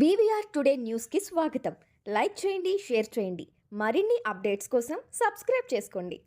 BVR today న్యూస్కి స్వాగతం. Like చేయండి, షేర్ చేయండి. మరిన్ని అప్డేట్స్ కోసం సబ్స్క్రైబ్ చేసుకోండి.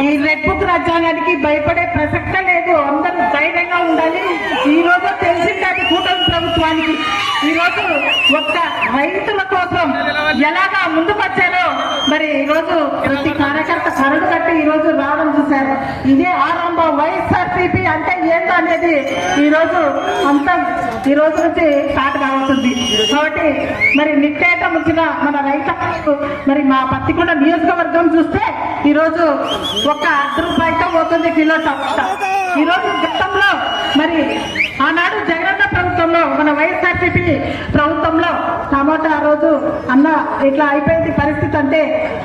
ఈ రెడ్ బుక్ రాజ్యాంగానికి భయపడే ప్రసక్తే లేదు. అందరూ ధైర్యంగా ఉండాలి. ఈ రోజు తెలిసింది అది కూటమి ప్రభుత్వానికి. ఈ రోజు ఒక్క రైతుల కోసం ఎలాగా ముందుకు వచ్చారో మరి ఈ రోజు ప్రతి కార్యకర్త కరడు కట్టి ఈ రోజు రావడం చూశారు. ఇదే ఆరంభం. వైఎస్ఆర్సీపీ అంటే ఏంటో అనేది ఈ రోజు అంతా ఈ రోజు నుంచి స్టార్ట్ కావుతుంది. కాబట్టి మరి నిట్టేట ముంచిన మన రైతు మరి మా పత్తికొండ నియోజకవర్గం చూస్తే ఈ రోజు ఒక ₹1 పోతుంది కిలో టమాటా. ఈ రోజు గతంలో మరి ఆనాడు జగనన్న ప్రభుత్వంలో మన వైఎస్ఆర్సీపీ ప్రభుత్వంలో టమాటా ఆ రోజు అన్న ఇట్లా అయిపోయింది పరిస్థితి. అంటే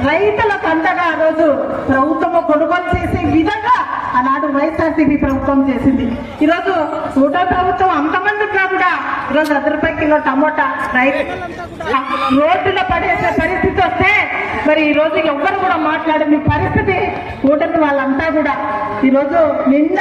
రైతులకు అండగా ఆ రోజు ప్రభుత్వం కొనుగోలు చేసే విధంగా ఆనాడు వైఎస్ఆర్సీపీ ప్రభుత్వం చేసింది. ఈరోజు కూటమి ప్రభుత్వం అంతమంది ఉన్నా కూడా ఈరోజు ₹1 కిలో టమోటా రైతు రోడ్డులో పడేసే పరిస్థితి వస్తే మరి ఈ రోజు ఎవ్వరు కూడా మాట్లాడని పరిస్థితి. కూటమి వాళ్ళంతా కూడా ఈరోజు నిన్న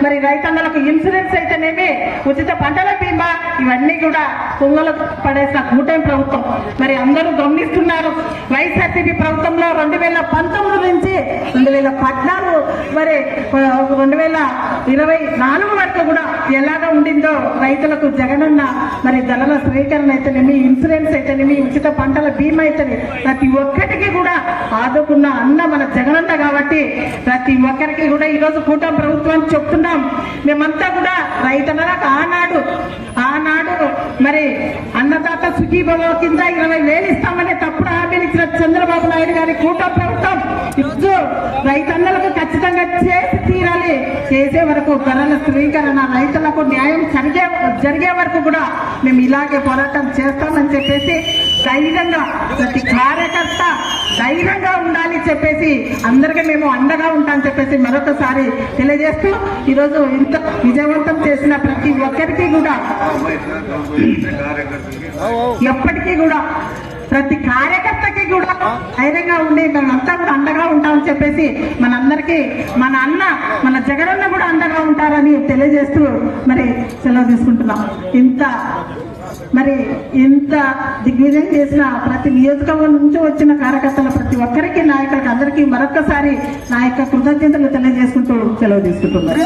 మరి రైతన్నలకు ఇన్సూరెన్స్ అయితేనేమి, ఉచిత పంటల బీమా, ఇవన్నీ కూడా పొంగలు పడేసిన కూటమి ప్రభుత్వం. మరి అందరూ గమనిస్తున్నారు. వైఎస్ఆర్సీపీ ప్రభుత్వంలో 2019 నుంచి 2014 మరి 2024 వరకు కూడా ఎలాగా ఉండిందో రైతులకు జగనన్న మరి ధరల స్వీకరణ అయితేనేమి, ఇన్సూరెన్స్ అయితేనేమి, ఉచిత పంటల బీమా అయితేనే ప్రతి ఒక్కరికి కూడా ఆదుకున్న అన్న మన జగనన్న. కాబట్టి ప్రతి ఒక్కరికి కూడా ఈరోజు కూటమి ప్రభుత్వాన్ని చెప్తున్నాం. మేమంతా కూడా రైతన్నలకు ఆనాడు మరి అన్నదాత సుఖీభవ కింద 20,000 ఇస్తామనే తప్పుడు హామీలు ఇచ్చిన చంద్రబాబు నాయుడు గారి కూటమి ప్రభుత్వం ఈరోజు రైతన్నలకు ఖచ్చితంగా చేసి తీరాలి. చేసే వరకు ధరల స్వీకరణ, రైతులకు న్యాయం జరిగే వరకు కూడా మేము ఇలాగే పోరాటం చేస్తామని చెప్పేసి ధైర్యంగా ప్రతి కార్యకర్త ధైర్యంగా ఉండాలి చెప్పేసి అందరికీ మేము అండగా ఉంటామని చెప్పేసి మరొకసారి తెలియజేస్తూ ఈరోజు ఇంత విజయవంతం చేసిన ప్రతి ఒక్కరికి కూడా ఎప్పటికీ కూడా ప్రతి కార్యకర్తకి కూడా ధైర్యంగా ఉండి మేమంతా కూడా అండగా ఉంటామని చెప్పేసి మనందరికీ మన అన్న మన జగనన్న కూడా అండగా ఉంటారని తెలియజేస్తూ మరి సెలవు తీసుకుంటున్నాం. ఇంత దిగ్విజయం చేసిన ప్రతి నియోజకవర్గం నుంచి వచ్చిన కార్యకర్తల ప్రతి ఒక్కరికి నాయకులకు అందరికీ మరొక్కసారి నా యొక్క కృతజ్ఞతలు తెలియజేసుకుంటూ సెలవు తీసుకుంటున్నాను.